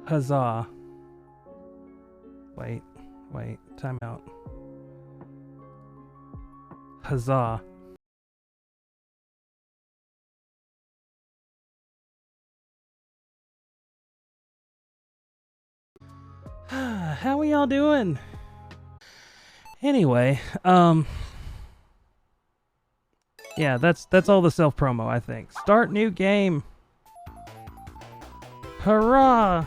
Huzzah. Wait, time out. Huzzah. How we all doing? Anyway, yeah, that's all the self-promo, I think. Start new game. Hurrah!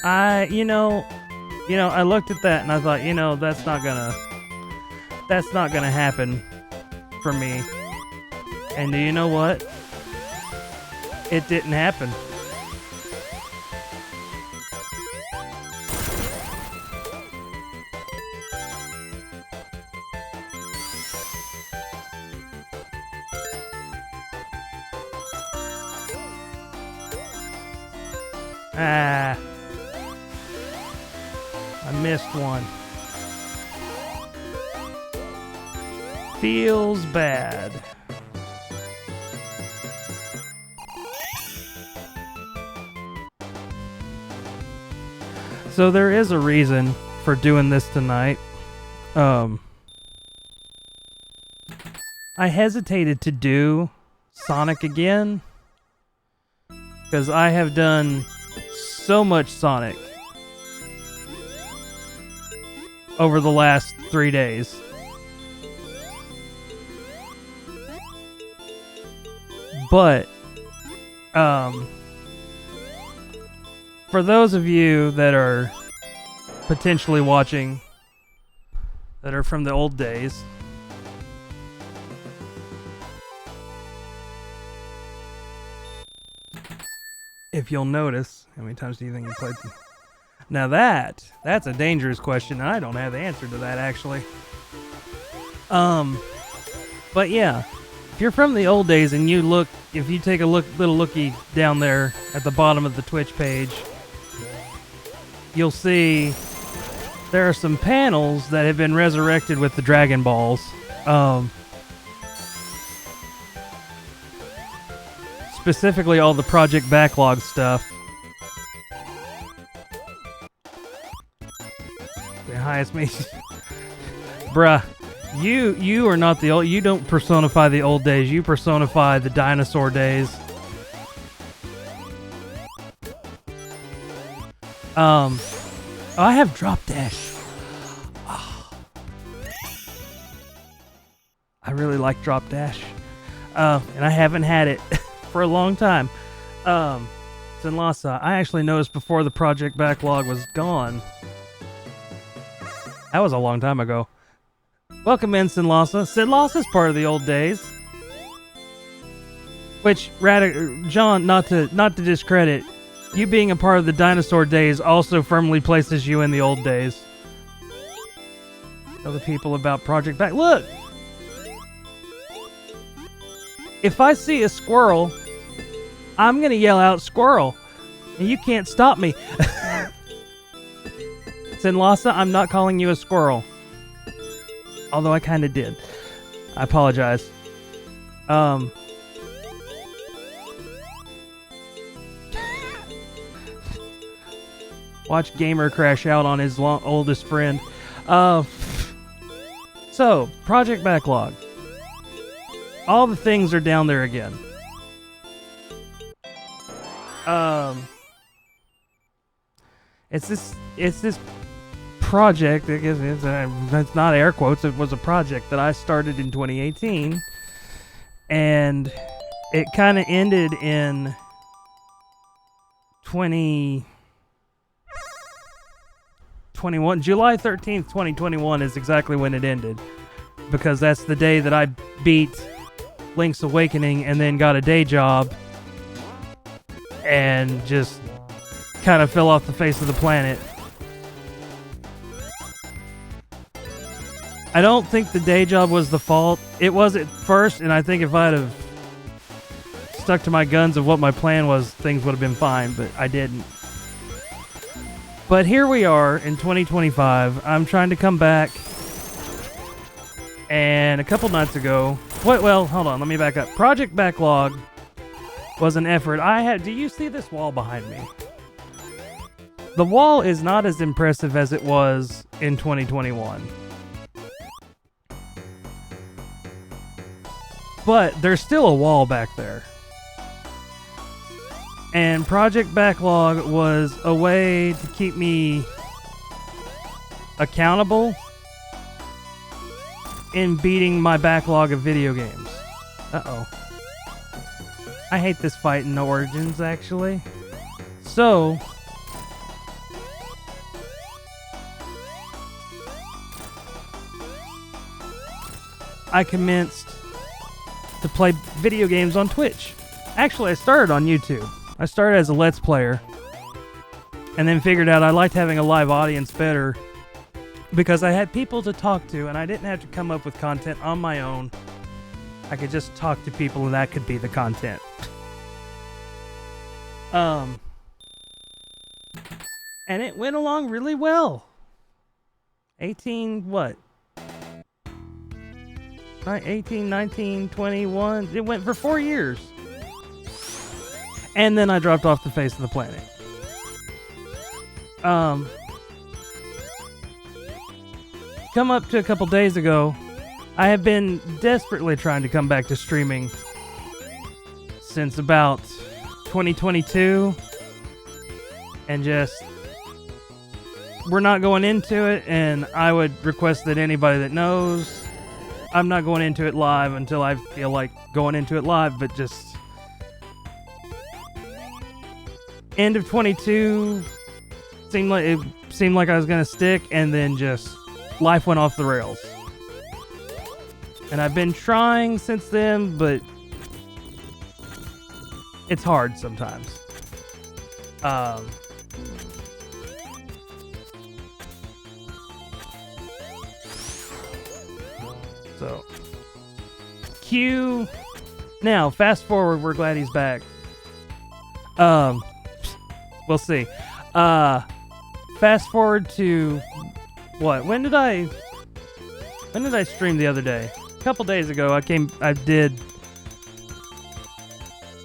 I looked at that and I thought, that's not gonna happen for me. And do you know what? It didn't happen. I missed one. Feels bad. So there is a reason for doing this tonight. I hesitated to do Sonic again because I have done so much Sonic over the last 3 days. But for those of you that are potentially watching that are from the old days, if you'll notice, how many times do you think you played? Now that's a dangerous question, and I don't have the answer to that actually. But yeah, if you're from the old days and if you take a little looky down there at the bottom of the Twitch page, you'll see there are some panels that have been resurrected with the Dragon Balls. Specifically all the Project Backlog stuff. The highest me. Bruh, you are not the old. You don't personify the old days. You personify the dinosaur days. I have Drop Dash. Oh. I really like Drop Dash. And I haven't had it for a long time. Sinlasa, I actually noticed before the Project Backlog was gone. That was a long time ago. Welcome in, Sinlasa. Sinlasa's part of the old days. Which, John, not to discredit, you being a part of the dinosaur days also firmly places you in the old days. Tell the people about Project Back. Look! If I see a squirrel, I'm gonna yell out squirrel. And you can't stop me. Sinlasa, I'm not calling you a squirrel. Although I kinda did. I apologize. Watch Gamer crash out on his oldest friend. So, Project Backlog. All the things are down there again. It's this project. I guess it's not air quotes. It was a project that I started in 2018, and it kind of ended in 2021. July 13th, 2021 is exactly when it ended, because that's the day that I beat Link's Awakening and then got a day job and just kind of fell off the face of the planet. I don't think the day job was the fault. It was at first, and I think if I'd have stuck to my guns of what my plan was, things would have been fine, but I didn't. But here we are in 2025. I'm trying to come back. And a couple nights ago... Well, hold on. Let me back up. Project Backlog was an effort. Do you see this wall behind me? The wall is not as impressive as it was in 2021. But there's still a wall back there. And Project Backlog was a way to keep me accountable in beating my backlog of video games. Uh-oh. I hate this fight in Origins, actually. So... I commenced to play video games on Twitch. Actually, I started on YouTube. I started as a Let's Player, and then figured out I liked having a live audience better because I had people to talk to, and I didn't have to come up with content on my own. I could just talk to people, and that could be the content. And it went along really well. 18, what? 18, 19, 21. It went for 4 years. And then I dropped off the face of the planet. Come up to a couple days ago, I have been desperately trying to come back to streaming since about 2022. And just... we're not going into it, and I would request that anybody that knows... I'm not going into it live until I feel like going into it live, but just... End of 22 seemed like I was gonna stick, and then just life went off the rails. And I've been trying since then, but it's hard sometimes. So Q. Now, fast forward. We're glad he's back. We'll see. Fast forward to what? When did I stream the other day? A couple days ago, I did.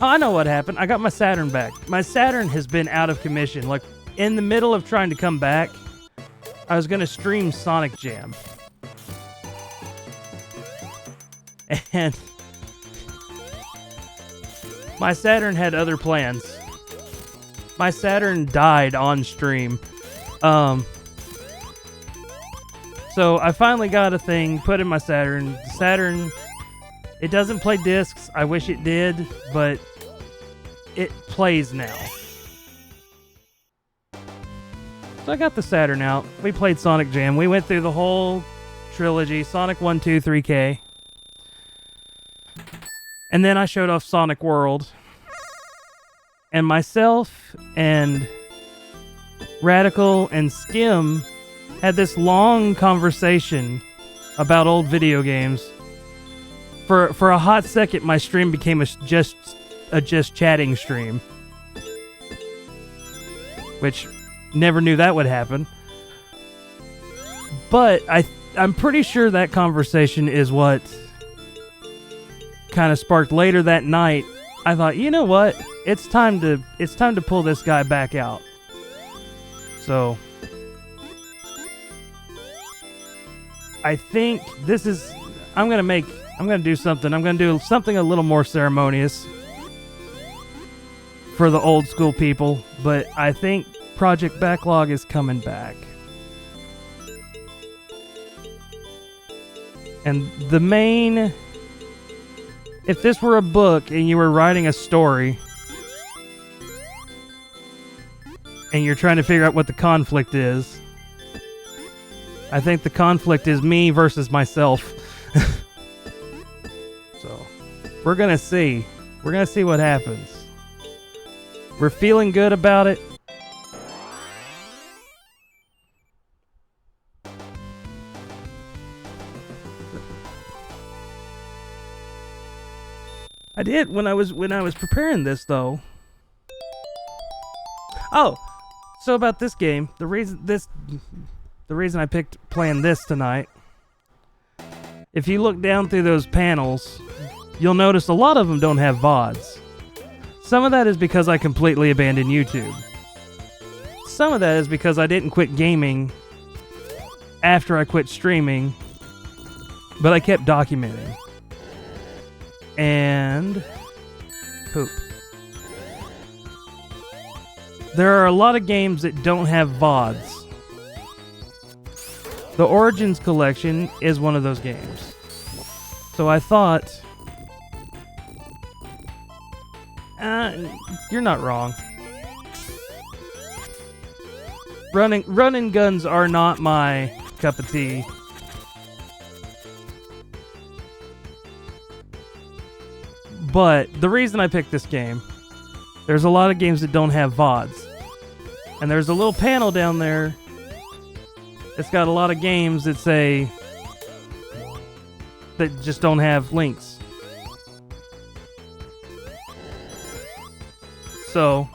Oh, I know what happened. I got my Saturn back. My Saturn has been out of commission. Like, in the middle of trying to come back, I was gonna stream Sonic Jam. And my Saturn had other plans. My Saturn died on stream. So I finally got a thing put in my Saturn. Saturn, it doesn't play discs. I wish it did, but it plays now. So I got the Saturn out. We played Sonic Jam. We went through the whole trilogy, Sonic 1, 2, 3K. And then I showed off Sonic World. And myself and Radical and Skim had this long conversation about old video games. For a hot second, my stream became a just chatting stream. Which, never knew that would happen. But I'm pretty sure that conversation is what kind of sparked later that night. I thought, you know what? It's time to pull this guy back out. So I think this is I'm gonna do something a little more ceremonious for the old school people, but I think Project Backlog is coming back. And if this were a book and you were writing a story and you're trying to figure out what the conflict is, I think the conflict is me versus myself. So, we're gonna see. We're gonna see what happens. We're feeling good about it. I did when I was preparing this, though. Oh, So about this game, the reason I picked playing this tonight, if you look down through those panels, you'll notice a lot of them don't have VODs. Some of that is because I completely abandoned YouTube. Some of that is because I didn't quit gaming after I quit streaming, but I kept documenting. And poop. There are a lot of games that don't have VODs. The Origins Collection is one of those games. So I thought... you're not wrong. Running guns are not my cup of tea. But the reason I picked this game, there's a lot of games that don't have VODs. And there's a little panel down there that's got a lot of games that say that just don't have links. So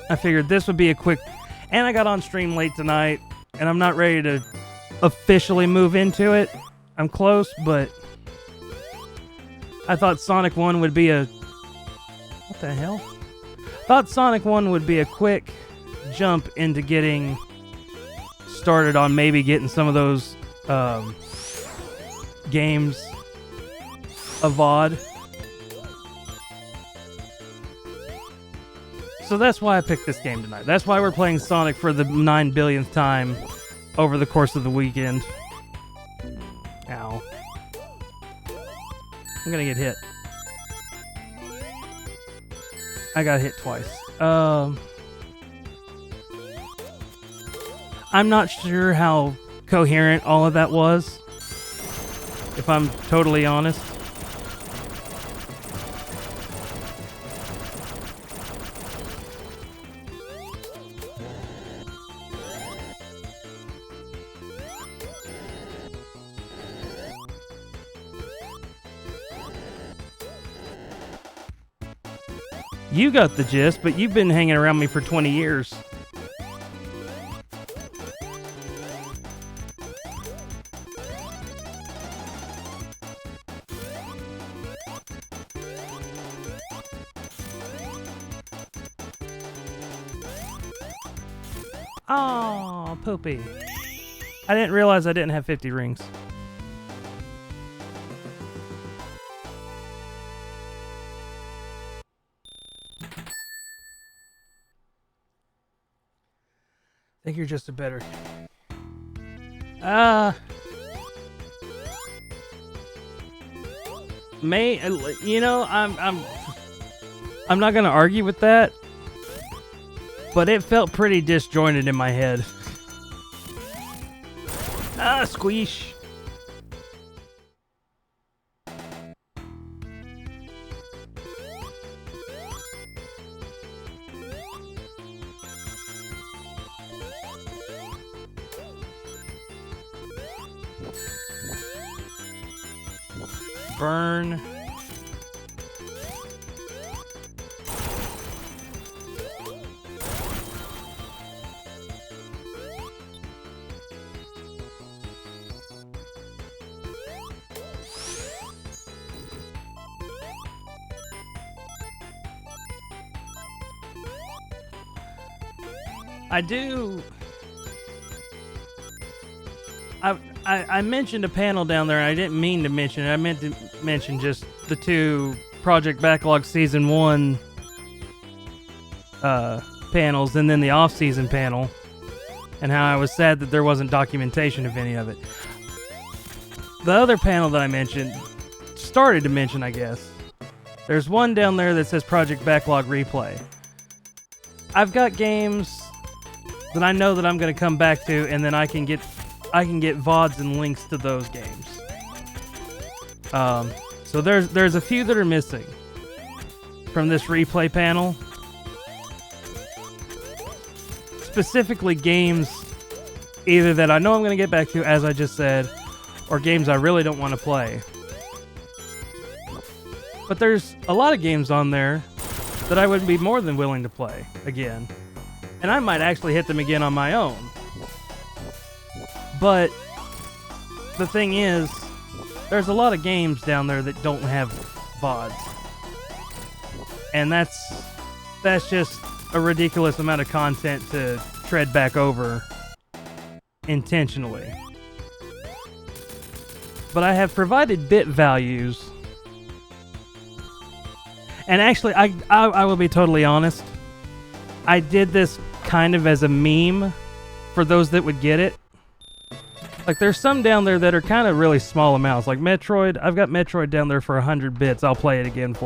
I figured this would be a quick, and I got on stream late tonight, and I'm not ready to officially move into it. I'm close, but I thought Sonic 1 would be a... What the hell? Thought Sonic 1 would be a quick jump into getting started on maybe getting some of those games a VOD. So that's why I picked this game tonight. That's why we're playing Sonic for the 9 billionth time over the course of the weekend. Ow. I'm gonna get hit. I got hit twice. I'm not sure how coherent all of that was, if I'm totally honest. You got the gist, but you've been hanging around me for 20 years. Oh, poopy. I didn't realize I didn't have 50 rings. I think you're just a better... you know, I'm not gonna argue with that, but it felt pretty disjointed in my head. Squeesh. Burn. I mentioned a panel down there, and I didn't mean to mention it. I meant to mention just the two Project Backlog Season 1 panels, and then the off-season panel, and how I was sad that there wasn't documentation of any of it. The other panel that I started to mention, I guess, there's one down there that says Project Backlog Replay. I've got games that I know that I'm going to come back to, and then I can get VODs and links to those games. So there's a few that are missing from this replay panel. Specifically games either that I know I'm going to get back to, as I just said, or games I really don't want to play. But there's a lot of games on there that I would be more than willing to play again. And I might actually hit them again on my own. But the thing is, there's a lot of games down there that don't have VODs. And that's just a ridiculous amount of content to tread back over intentionally. But I have provided bit values. And actually, I will be totally honest. I did this kind of as a meme for those that would get it. Like, there's some down there that are kind of really small amounts. Like Metroid, I've got Metroid down there for 100 bits. I'll play it again for